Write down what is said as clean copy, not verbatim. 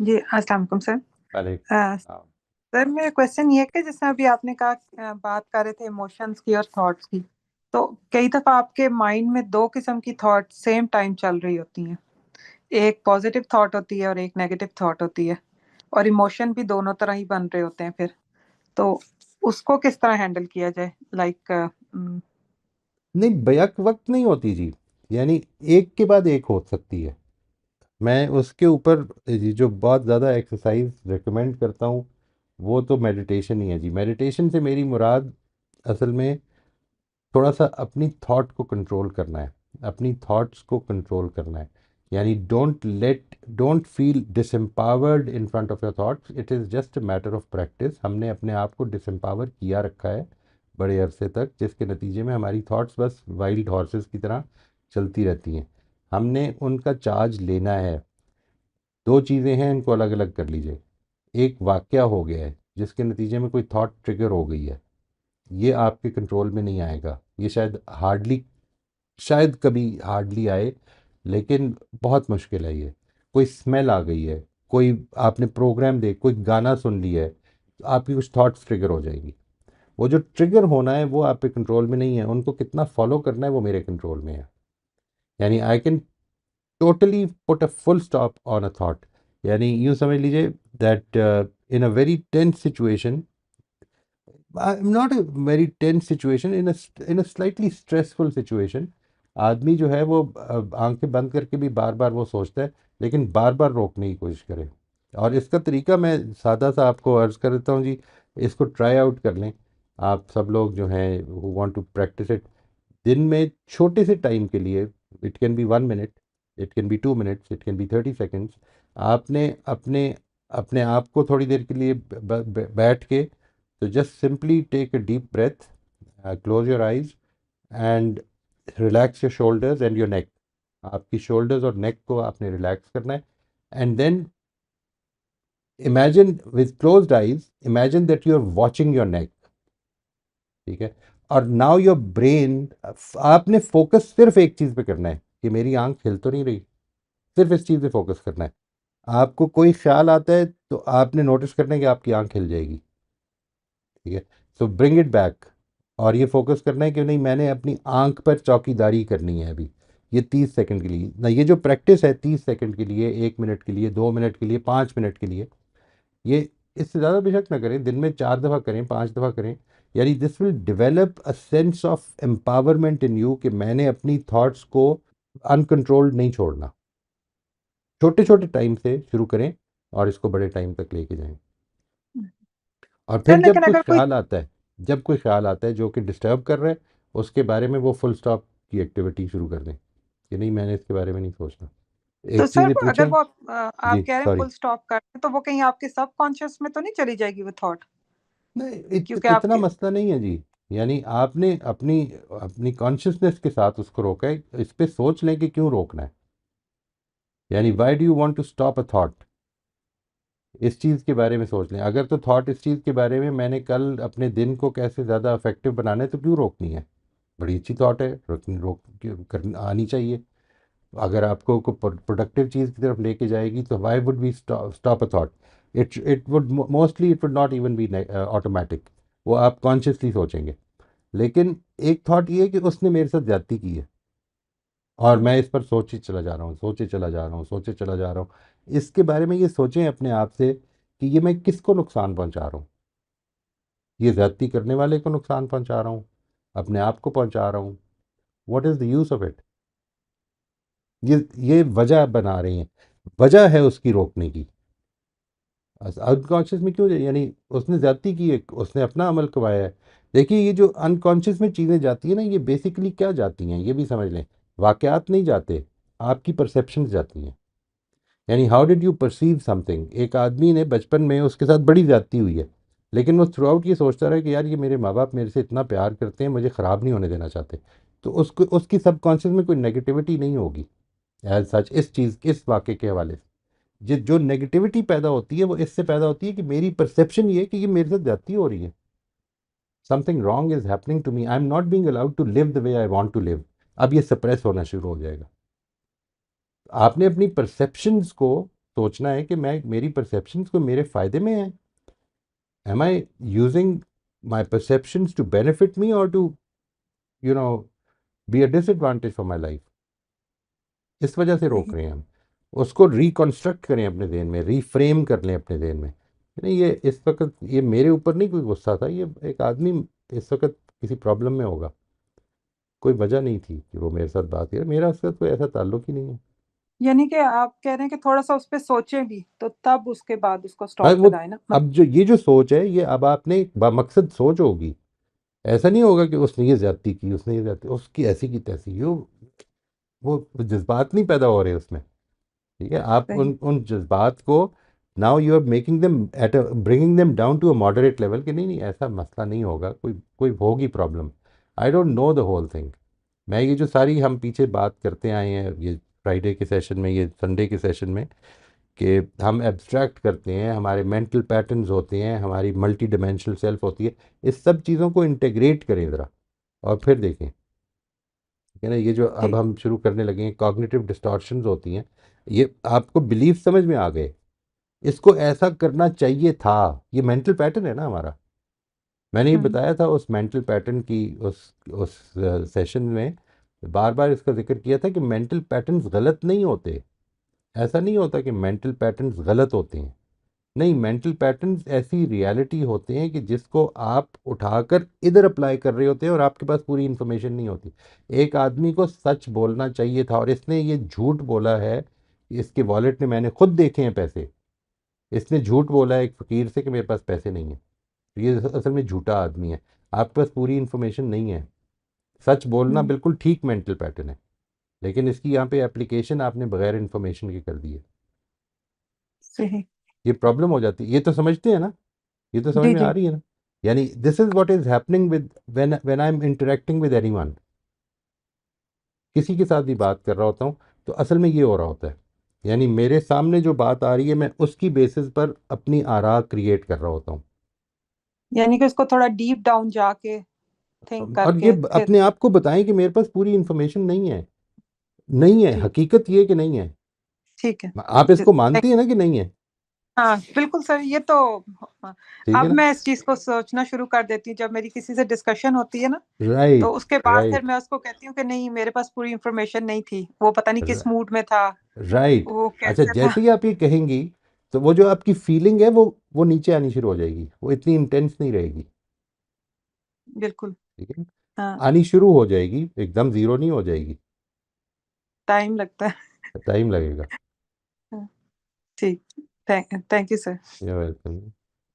जी, अस्सलाम वालेकुम सर। वालेकुम सलाम। सर मेरा क्वेश्चन ये है कि जैसे अभी आपने कहा बात कर रहे थे इमोशंस की और थॉट्स की, तो कई दफा आपके माइंड में दो किस्म की थॉट सेम टाइम चल रही होती हैं। एक पॉजिटिव थॉट होती है और एक नेगेटिव थॉट होती है, और इमोशन भी दोनों तरह ही बन रहे होते हैं फिर। तो उसको किस तरह हैंडल किया जाए, लाइक नहीं, बैक वक्त नहीं होती जी। यानी एक के बाद एक हो सकती है। मैं उसके ऊपर ये जो बहुत ज़्यादा एक्सरसाइज रेकमेंड करता हूँ वो तो मेडिटेशन ही है जी। मेडिटेशन से मेरी मुराद असल में थोड़ा सा अपनी थॉट को कंट्रोल करना है, अपनी थॉट्स को कंट्रोल करना है। यानी don't feel disempowered in front of your thoughts. It is just a matter of practice. हमने अपने आप को डिसएम्पावर किया रखा है बड़े अरसे तक, जिसके नतीजे में हमारी थॉट्स बस वाइल्ड हॉर्सेस की तरह चलती रहती हैं। हमने उनका चार्ज लेना है। दो चीज़ें हैं, इनको अलग अलग कर लीजिए। एक वाकया हो गया है जिसके नतीजे में कोई थॉट ट्रिगर हो गई है, ये आपके कंट्रोल में नहीं आएगा। ये शायद कभी हार्डली आए, लेकिन बहुत मुश्किल है ये। कोई स्मेल आ गई है, कोई आपने प्रोग्राम देख कोई गाना सुन लिया है, तो आपकी कुछ थॉट्स ट्रिगर हो जाएंगी। वो जो ट्रिगर होना है वो आपके कंट्रोल में नहीं है, उनको कितना फॉलो करना है वो मेरे कंट्रोल में है। यानी I can totally put a full stop on a thought. यानी यूँ समझ लीजिए that in a very tense situation, not a very tense situation, in a slightly stressful situation, आदमी जो है वो आंखें बंद करके भी बार बार वो सोचता है, लेकिन बार बार रोकने की कोशिश करे। और इसका तरीका मैं सादा सा आपको अर्ज कर देता हूँ जी। इसको ट्राई आउट कर लें आप सब लोग जो हैं who want to practise it. दिन में छोटे से टाइम के लिए, it can be 1 minute, it can be 2 minutes, it can be 30 seconds, आपने अपने अपने आप को थोड़ी देर के लिए बैठ के, तो just simply take a deep breath, close your eyes and relax your shoulders and your neck. आपकी शोल्डर्स और नेक को आपने रिलैक्स करना है। And then imagine with closed eyes, imagine that you are watching your neck. ठीक है। और now your brain, आपने फोकस सिर्फ एक चीज पे करना है कि मेरी आंख हिल तो नहीं रही। सिर्फ इस चीज पे फोकस करना है। आपको कोई ख्याल आता है तो आपने नोटिस करना है कि आपकी आंख हिल जाएगी। ठीक है। सो ब्रिंग इट बैक। और ये फोकस करना है कि नहीं, मैंने अपनी आंख पर चौकीदारी करनी है अभी। ये 30 सेकंड के लिए ना, ये जो प्रैक्टिस है 30 सेकंड के लिए, 1 मिनट के लिए, 2 मिनट के लिए, 5 मिनट के लिए, ये इससे ज़्यादा बेशक ना करें, दिन में 4 दफ़ा करें, 5 दफ़ा करें। यानी this will develop a sense of empowerment in you कि मैंने अपनी थॉट्स को अनकंट्रोल्ड नहीं छोड़ना। छोटे छोटे टाइम से शुरू करें और इसको बड़े टाइम तक लेके जाएं। और सर फिर लेकिन अगर कोई जब कोई ख्याल आता है जो कि डिस्टर्ब कर रहा है, उसके बारे में वो फुल स्टॉप की एक्टिविटी शुरू कर दें कि नहीं, मैंने इसके बारे में नहीं सोचना। तो एक चीज़ सर ये अगर पूछें। वो जी आप कह रहे हैं सॉरी। फुल स्टॉप कर रहे हैं, तो वो कहीं आपके सबकॉन्शियस में तो नहीं चली जाएगी वो थॉट? नहीं, क्योंकि इतना आपके मसला नहीं है जी। यानी आपने अपनी अपनी कॉन्शियसनेस के साथ उसको रोका है, इस पे सोच लें कि क्यों रोकना है। यानी why do you want to stop a thought, इस चीज़ के बारे में सोच लें। अगर तो थॉट इस चीज़ के बारे में मैंने कल अपने दिन को कैसे ज़्यादा इफेक्टिव बनाना है, तो क्यों रोकनी है। बड़ी अच्छी थॉट है, आनी चाहिए। अगर आपको को प्रोडक्टिव चीज़ की तरफ लेके जाएगी तो why would be stop a thought. It would mostly it would not even be automatic. वो आप कॉन्शियसली सोचेंगे। लेकिन एक थॉट ये है कि उसने मेरे साथ ज्यादती की है और मैं इस पर सोचे चला जा रहा हूँ, सोचे चला जा रहा हूँ, सोचे चला जा रहा हूँ। इसके बारे में ये सोचें अपने आप से कि ये मैं किसको नुकसान पहुंचा रहा हूँ। ये ज्यादती करने वाले को नुकसान पहुंचा रहा हूँ, अपने आप को पहुंचा रहा हूँ। What is the use of it. ये वजह बना रही हैं, वजह है उसकी रोकने की। अनकॉन्शियस में क्यों यानी उसने ज्यादती की है, उसने अपना अमल करवाया है। देखिए, ये जो अनकॉन्शियस में चीज़ें जाती हैं ना, ये बेसिकली क्या जाती हैं ये भी समझ लें। वाकयात नहीं जाते, आपकी परसेप्शन जाती हैं। यानी how did you perceive something. एक आदमी ने बचपन में उसके साथ बड़ी ज्यादती हुई है, लेकिन वो थ्रू आउट ये सोचता रहा कि यार ये मेरे माँ बाप मेरे से इतना प्यार करते हैं, मुझे ख़राब नहीं होने देना चाहते। तो उसको उसकी सबकॉन्शियस में कोई नेगेटिविटी नहीं होगी एज सच इस चीज़, इस वाक्य के हवाले से। जो नेगेटिविटी पैदा होती है वो इससे पैदा होती है कि मेरी परसेप्शन ये है कि ये मेरे साथ जाती हो रही है। Something wrong is happening to me, I am not being allowed to live the way I want to live. अब ये सप्रेस होना शुरू हो जाएगा। आपने अपनी परसेप्शंस को सोचना है कि मैं मेरी परसेप्शंस को मेरे फ़ायदे में है। Am I using my perceptions to benefit me और to you know be a disadvantage for my life. इस वजह से रोक सही। रहे हैं हम। उसको रिकॉन्स्ट्रक्ट करें अपने ज़हन में, रीफ्रेम कर लें अपने ज़हन में। नहीं, ये इस वक्त ये मेरे ऊपर नहीं कोई गुस्सा था, ये एक आदमी इस वक्त किसी प्रॉब्लम में होगा, कोई वजह नहीं थी कि वो मेरे साथ बात करे, मेरा उसका कोई ऐसा ताल्लुक ही नहीं है। यानी कि आप कह रहे हैं कि थोड़ा सा उस पर सोचें भी तो तब उसके बाद उसको हाँ, स्टॉप वो लगाए ना, अब जो ये जो सोच है, ये अब आपने एक बामकसद सोच होगी। ऐसा नहीं होगा कि उसने ये ज्यादती की, उसने ये ज्यादती, उसकी ऐसी की तैसी, वो जज्बात नहीं पैदा हो रहे उसमें। ठीक है, आप सही। उन जज्बात को now you are making them at bringing them down to a moderate level, कि नहीं नहीं ऐसा मसला नहीं होगा, कोई कोई होगी problem. I don't know the whole thing. मैं ये जो सारी हम पीछे बात करते आए हैं, ये फ्राइडे के सेशन में, ये संडे के सेशन में, कि हम एब्स्ट्रैक्ट करते हैं, हमारे मेंटल पैटर्न्स होते हैं, हमारी मल्टी डिमेंशनल सेल्फ होती है, इस सब चीज़ों को इंटीग्रेट करें ज़रा, और फिर देखें। ठीक है ना, ये जो अब ठीक। हम शुरू करने लगे हैं, कॉग्निटिव डिस्टॉर्शंस होती हैं, ये आपको बिलीफ समझ में आ गए, इसको ऐसा करना चाहिए था, ये मेंटल पैटर्न है ना हमारा। मैंने ये हम्म। बताया था उस मेंटल पैटर्न की, उस सेशन में बार बार इसका जिक्र किया था कि मेंटल पैटर्न्स गलत नहीं होते। ऐसा नहीं होता कि मेंटल पैटर्न्स गलत होते हैं। नहीं, मेंटल पैटर्न्स ऐसी रियलिटी होते हैं कि जिसको आप उठाकर इधर अप्लाई कर रहे होते हैं और आपके पास पूरी इन्फॉर्मेशन नहीं होती। एक आदमी को सच बोलना चाहिए था और इसने ये झूठ बोला है कि इसके वॉलेट में, मैंने खुद देखे हैं पैसे, इसने झूठ बोला है एक फ़कीर से कि मेरे पास पैसे नहीं है। तो ये असल में झूठा आदमी है, आपके पास पूरी इन्फॉर्मेशन नहीं है। सच बोलना हम्म। बिल्कुल ठीक मेंटल पैटर्न है, लेकिन इसकी यहाँ पे एप्लीकेशन आपने बगैर इन्फॉर्मेशन के कर दी है। सही। ये प्रॉब्लम हो जाती है, ये तो समझते हैं ना, ये तो समझ जी में आ जी। रही है ना। यानी this is what is happening with when I am interacting with anyone, किसी के साथ भी बात कर रहा होता हूँ, तो असल में ये हो रहा होता है। यानी मेरे सामने जो बात आ रही है, मैं उसकी बेसिस पर अपनी आरा क्रिएट कर रहा होता हूँ। यानी कि उसको थोड़ा डीप डाउन जाके थिंक और ये करके फिर। अपने आप को बताएं कि मेरे पास पूरी इंफॉर्मेशन नहीं है। नहीं है, ठीक। हकीकत ये है कि नहीं है। ठीक है। आप इसको मानती है ना कि नहीं है। हाँ बिल्कुल सर, ये तो ठीक है अब ना। मैं इस चीज को सोचना शुरू कर देती हूँ जब मेरी किसी से डिस्कशन होती है ना। तो राइट, उसके बाद फिर राइट, मैं उसको कहती हूँ कि नहीं, मेरे पास पूरी इंफॉर्मेशन नहीं थी, वो पता नहीं किस मूड में था, राइट। वो अच्छा, कैसे था। जैसे ही आप ये कहेंगी, तो वो जो आपकी फीलिंग है, वो नीचे आनी शुरू हो जाएगी, वो इतनी इंटेंस नहीं रहेगी। बिल्कुल। ठीक है, हाँ। आनी शुरू हो जाएगी, एकदम ज़ीरो नहीं हो जाएगी, टाइम लगता है। टाइम लगेगा। हाँ, ठीक। Thank you sir. You welcome.